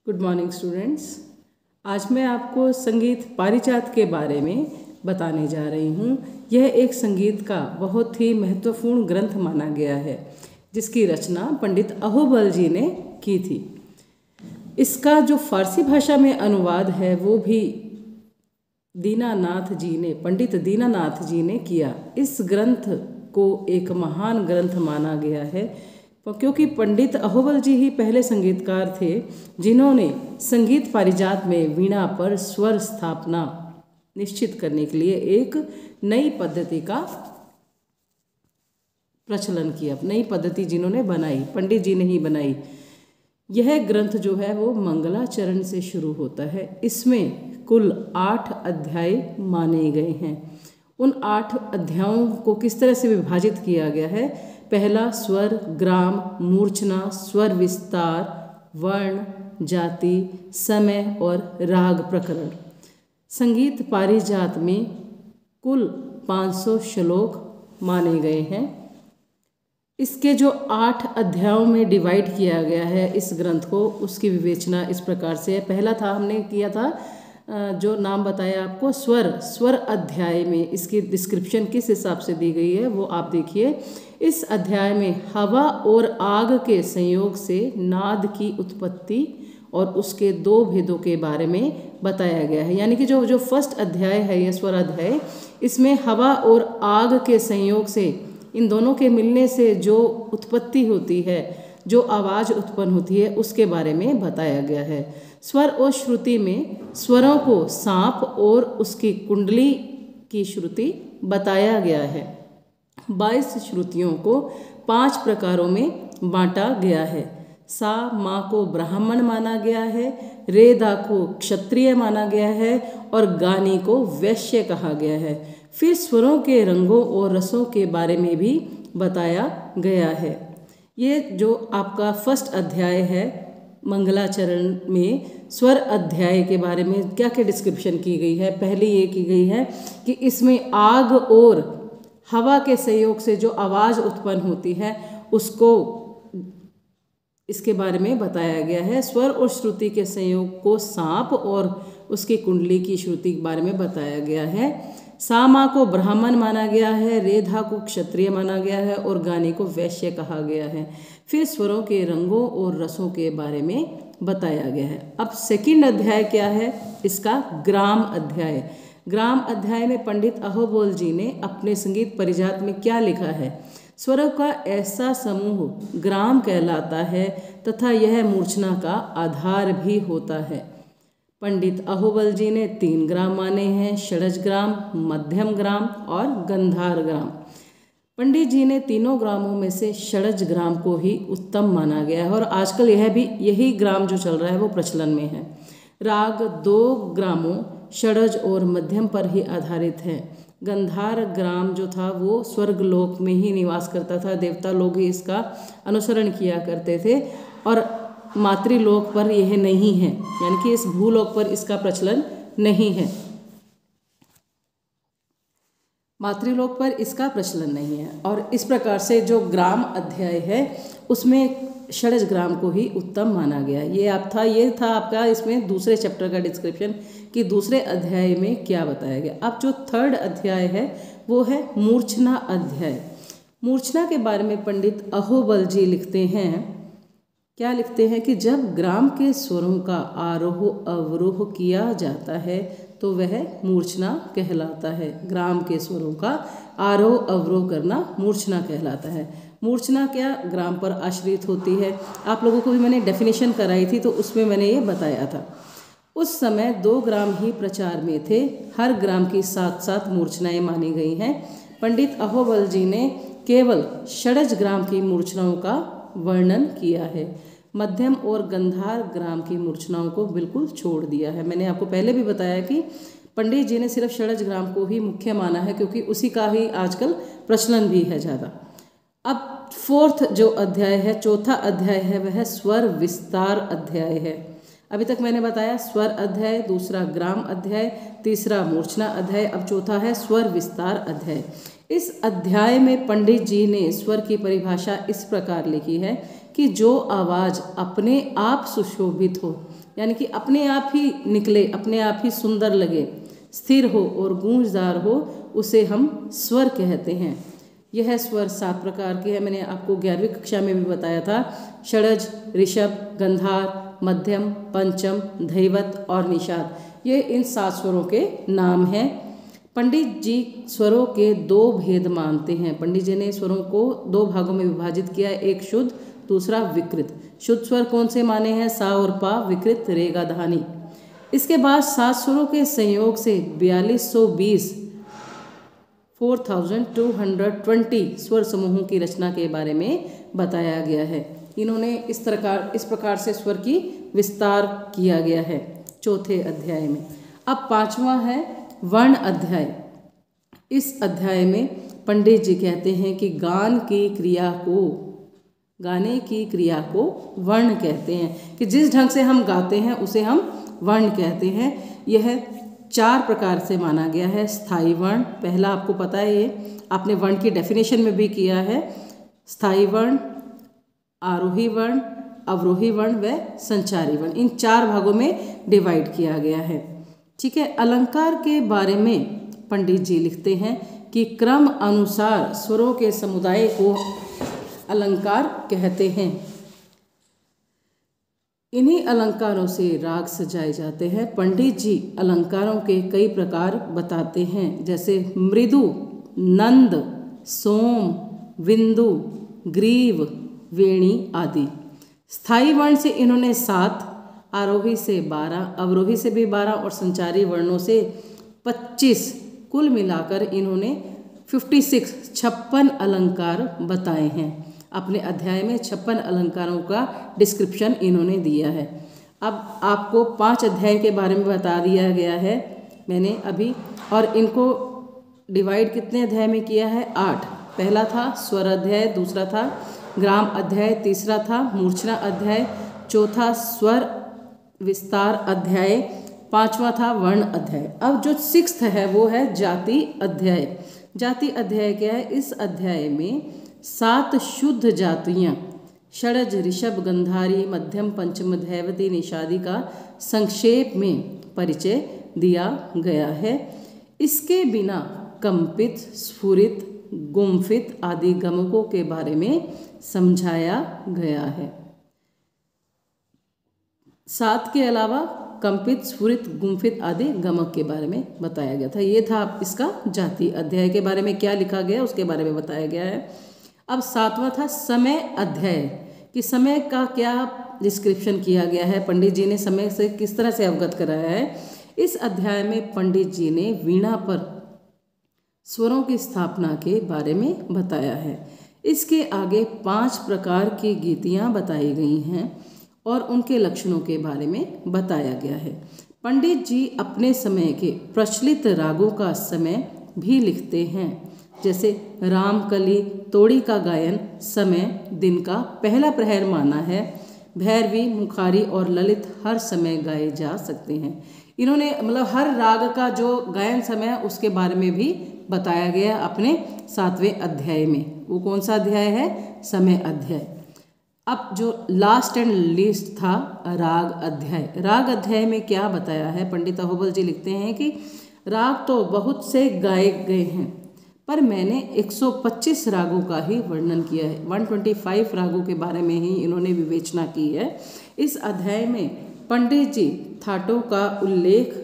Good morning students. आज मैं आपको संगीत पारिजात के बारे में बताने जा रही हूँ। यह एक संगीत का बहुत ही महत्वपूर्ण ग्रंथ माना गया है, जिसकी रचना पंडित अहोबल जी ने की थी। इसका जो फारसी भाषा में अनुवाद है वो भी पंडित दीनानाथ जी ने किया। इस ग्रंथ को एक महान ग्रंथ माना गया है, क्योंकि पंडित अहोबल जी ही पहले संगीतकार थे जिन्होंने संगीत पारिजात में वीणा पर स्वर स्थापना निश्चित करने के लिए एक नई पद्धति का प्रचलन किया। नई पद्धति जिन्होंने बनाई, पंडित जी ने ही बनाई। यह ग्रंथ जो है वो मंगलाचरण से शुरू होता है। इसमें कुल 8 अध्याय माने गए हैं। उन 8 अध्यायों को किस तरह से विभाजित किया गया है? पहला स्वर, ग्राम, मूर्छना, स्वर विस्तार, वर्ण, जाति, समय और राग प्रकरण। संगीत पारिजात में कुल 500 श्लोक माने गए हैं। इसके जो 8 अध्यायों में डिवाइड किया गया है इस ग्रंथ को, उसकी विवेचना इस प्रकार से है। पहला था, हमने किया था जो नाम बताया आपको, स्वर अध्याय में इसकी डिस्क्रिप्शन किस हिसाब से दी गई है वो आप देखिए। इस अध्याय में हवा और आग के संयोग से नाद की उत्पत्ति और उसके 2 भेदों के बारे में बताया गया है। यानी कि जो फर्स्ट अध्याय है, यह स्वर अध्याय, इसमें हवा और आग के संयोग से, इन दोनों के मिलने से जो उत्पत्ति होती है, जो आवाज़ उत्पन्न होती है, उसके बारे में बताया गया है। स्वर और श्रुति में स्वरों को सांप और उसकी कुंडली की श्रुति बताया गया है। 22 श्रुतियों को 5 प्रकारों में बांटा गया है। सा मा को ब्राह्मण माना गया है, रे धा को क्षत्रिय माना गया है और गानी को वैश्य कहा गया है। फिर स्वरों के रंगों और रसों के बारे में भी बताया गया है। ये जो आपका फर्स्ट अध्याय है मंगलाचरण में, स्वर अध्याय के बारे में क्या क्या डिस्क्रिप्शन की गई है? पहली ये की गई है कि इसमें आग और हवा के संयोग से जो आवाज़ उत्पन्न होती है उसको, इसके बारे में बताया गया है। स्वर और श्रुति के संयोग को सांप और उसकी कुंडली की श्रुति के बारे में बताया गया है। सामा को ब्राह्मण माना गया है, रेधा को क्षत्रिय माना गया है और गाने को वैश्य कहा गया है। फिर स्वरों के रंगों और रसों के बारे में बताया गया है। अब सेकंड अध्याय क्या है इसका? ग्राम अध्याय। ग्राम अध्याय में पंडित अहोबल जी ने अपने संगीत पारिजात में क्या लिखा है? स्वरों का ऐसा समूह ग्राम कहलाता है तथा यह मूर्छना का आधार भी होता है। पंडित अहोबल जी ने 3 ग्राम माने हैं: षडज ग्राम, मध्यम ग्राम और गंधार ग्राम। पंडित जी ने तीनों ग्रामों में से षडज ग्राम को ही उत्तम माना गया है और आजकल यही ग्राम जो चल रहा है वो प्रचलन में है। राग 2 ग्रामों षडज और मध्यम पर ही आधारित है। गंधार ग्राम जो था वो स्वर्गलोक में ही निवास करता था, देवता लोग ही इसका अनुसरण किया करते थे और मातृलोक पर यह नहीं है, यानी कि इस भूलोक पर इसका प्रचलन नहीं है। मातृलोक पर इसका प्रचलन नहीं है और इस प्रकार से जो ग्राम अध्याय है उसमें षडज ग्राम को ही उत्तम माना गया। ये था आपका इसमें दूसरे चैप्टर का डिस्क्रिप्शन कि दूसरे अध्याय में क्या बताया गया। अब जो थर्ड अध्याय है वो है मूर्छना अध्याय। मूर्छना के बारे में पंडित अहोबल जी लिखते हैं, क्या लिखते हैं कि जब ग्राम के स्वरों का आरोह अवरोह किया जाता है तो वह मूर्छना कहलाता है। ग्राम के स्वरों का आरोह अवरोह करना मूर्छना कहलाता है। मूर्छना क्या ग्राम पर आश्रित होती है? आप लोगों को भी मैंने डेफिनेशन कराई थी तो उसमें मैंने ये बताया था। उस समय 2 ग्राम ही प्रचार में थे। हर ग्राम की 7-7 मूर्छनाएँ मानी गई हैं। पंडित अहोबल जी ने केवल षडज ग्राम की मूर्छनाओं का वर्णन किया है। मध्यम और गंधार ग्राम की मूर्छनाओं को बिल्कुल छोड़ दिया है। मैंने आपको पहले भी बताया कि पंडित जी ने सिर्फ षडज ग्राम को ही मुख्य माना है क्योंकि उसी का ही आजकल प्रचलन भी है ज़्यादा। अब फोर्थ जो अध्याय है, चौथा अध्याय है, वह स्वर विस्तार अध्याय है। अभी तक मैंने बताया स्वर अध्याय, दूसरा ग्राम अध्याय, तीसरा मूर्छना अध्याय, अब चौथा है स्वर विस्तार अध्याय। इस अध्याय में पंडित जी ने स्वर की परिभाषा इस प्रकार लिखी है कि जो आवाज़ अपने आप सुशोभित हो, यानी कि अपने आप ही निकले, अपने आप ही सुंदर लगे, स्थिर हो और गूंजदार हो, उसे हम स्वर कहते हैं। यह स्वर 7 प्रकार के हैं। मैंने आपको 11वीं कक्षा में भी बताया था। षडज, ऋषभ, गंधार, मध्यम, पंचम, धैवत और निषाद, ये इन 7 स्वरों के नाम हैं। पंडित जी स्वरों के 2 भेद मानते हैं। पंडित जी ने स्वरों को 2 भागों में विभाजित किया है, एक शुद्ध, दूसरा विकृत। शुद्ध स्वर कौन से माने हैं? सा और पा, विकृत रे गा धानी। इसके बाद 7 स्वरों के संयोग से 4220 4220 स्वर समूहों की रचना के बारे में बताया गया है। इन्होंने इस प्रकार से स्वर की विस्तार किया गया है 4थे अध्याय में। अब 5वां है वर्ण अध्याय। इस अध्याय में पंडित जी कहते हैं कि गाने की क्रिया को वर्ण कहते हैं, कि जिस ढंग से हम गाते हैं उसे हम वर्ण कहते हैं। यह 4 प्रकार से माना गया है। स्थायी वर्ण, पहला आपको पता है, ये आपने वर्ण की डेफिनेशन में भी किया है। स्थायी वर्ण, आरोही वर्ण, अवरोही वर्ण व संचारी वर्ण, इन 4 भागों में डिवाइड किया गया है। ठीक है। अलंकार के बारे में पंडित जी लिखते हैं कि क्रम अनुसार स्वरों के समुदाय को अलंकार कहते हैं। इन्हीं अलंकारों से राग सजाए जाते हैं। पंडित जी अलंकारों के कई प्रकार बताते हैं, जैसे मृदु, नंद, सोम, विंदु, ग्रीव, वेणी आदि। स्थायी वर्ण से इन्होंने 7, आरोही से 12, अवरोही से भी 12 और संचारी वर्णों से 25, कुल मिलाकर इन्होंने 56 अलंकार बताए हैं। अपने अध्याय में 56 अलंकारों का डिस्क्रिप्शन इन्होंने दिया है। अब आपको 5 अध्याय के बारे में बता दिया गया है मैंने अभी, और इनको डिवाइड कितने अध्याय में किया है? 8। पहला था स्वर अध्याय, दूसरा था ग्राम अध्याय, तीसरा था मूर्छना अध्याय, चौथा स्वर विस्तार अध्याय, 5वां था वर्ण अध्याय। अब जो 6th है वो है जाति अध्याय। जाति अध्याय क्या है? इस अध्याय में 7 शुद्ध जातियाँ षडज, ऋषभ, गंधारी, मध्यम, पंचम, धैवती, निषादी का संक्षेप में परिचय दिया गया है। इसके बिना कंपित, स्फुरित, गुम्फित आदि गमकों के बारे में समझाया गया है। 7 के अलावा कंपित, स्फुरित, गुम्फित आदि गमक के बारे में बताया गया था। ये था इसका जाति अध्याय के बारे में क्या लिखा गया उसके बारे में बताया गया है। अब 7वां था समय अध्याय, कि समय का क्या डिस्क्रिप्शन किया गया है, पंडित जी ने समय से किस तरह से अवगत कराया है। इस अध्याय में पंडित जी ने वीणा पर स्वरों की स्थापना के बारे में बताया है। इसके आगे 5 प्रकार की गीतियाँ बताई गई हैं और उनके लक्षणों के बारे में बताया गया है। पंडित जी अपने समय के प्रचलित रागों का समय भी लिखते हैं, जैसे रामकली, तोड़ी का गायन समय दिन का पहला प्रहर माना है। भैरवी, मुखारी और ललित हर समय गाए जा सकते हैं। इन्होंने मतलब हर राग का जो गायन समय है उसके बारे में भी बताया गया अपने 7वें अध्याय में। वो कौन सा अध्याय है? समय अध्याय। अब जो लास्ट एंड लीस्ट था राग अध्याय। राग अध्याय में क्या बताया है? पंडित अहोबल जी लिखते हैं कि राग तो बहुत से गाए गए हैं, पर मैंने 125 रागों का ही वर्णन किया है। 125 रागों के बारे में ही इन्होंने विवेचना की है। इस अध्याय में पंडित जी थाटों का उल्लेख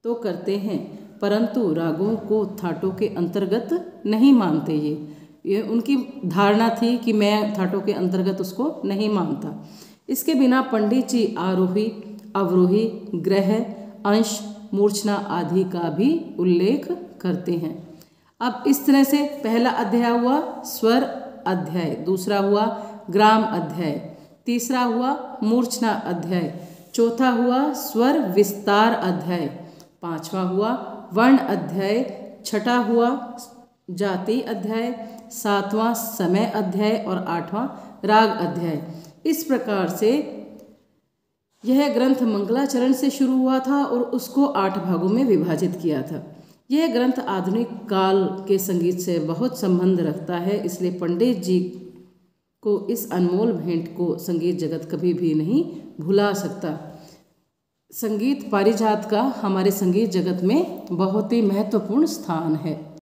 तो करते हैं, परंतु रागों को थाटों के अंतर्गत नहीं मानते। ये उनकी धारणा थी कि मैं थाटों के अंतर्गत उसको नहीं मानता। इसके बिना पंडित जी आरोही, अवरोही, ग्रह, अंश, मूर्छना आदि का भी उल्लेख करते हैं। अब इस तरह से पहला अध्याय हुआ स्वर अध्याय, दूसरा हुआ ग्राम अध्याय, तीसरा हुआ मूर्छना अध्याय, चौथा हुआ स्वर विस्तार अध्याय, 5वां हुआ वर्ण अध्याय, छठा हुआ जाति अध्याय, 7वां समय अध्याय और 8वां राग अध्याय। इस प्रकार से यह ग्रंथ मंगलाचरण से शुरू हुआ था और उसको 8 भागों में विभाजित किया था। यह ग्रंथ आधुनिक काल के संगीत से बहुत संबंध रखता है, इसलिए पंडित जी को, इस अनमोल भेंट को संगीत जगत कभी भी नहीं भुला सकता। संगीत पारिजात का हमारे संगीत जगत में बहुत ही महत्वपूर्ण स्थान है।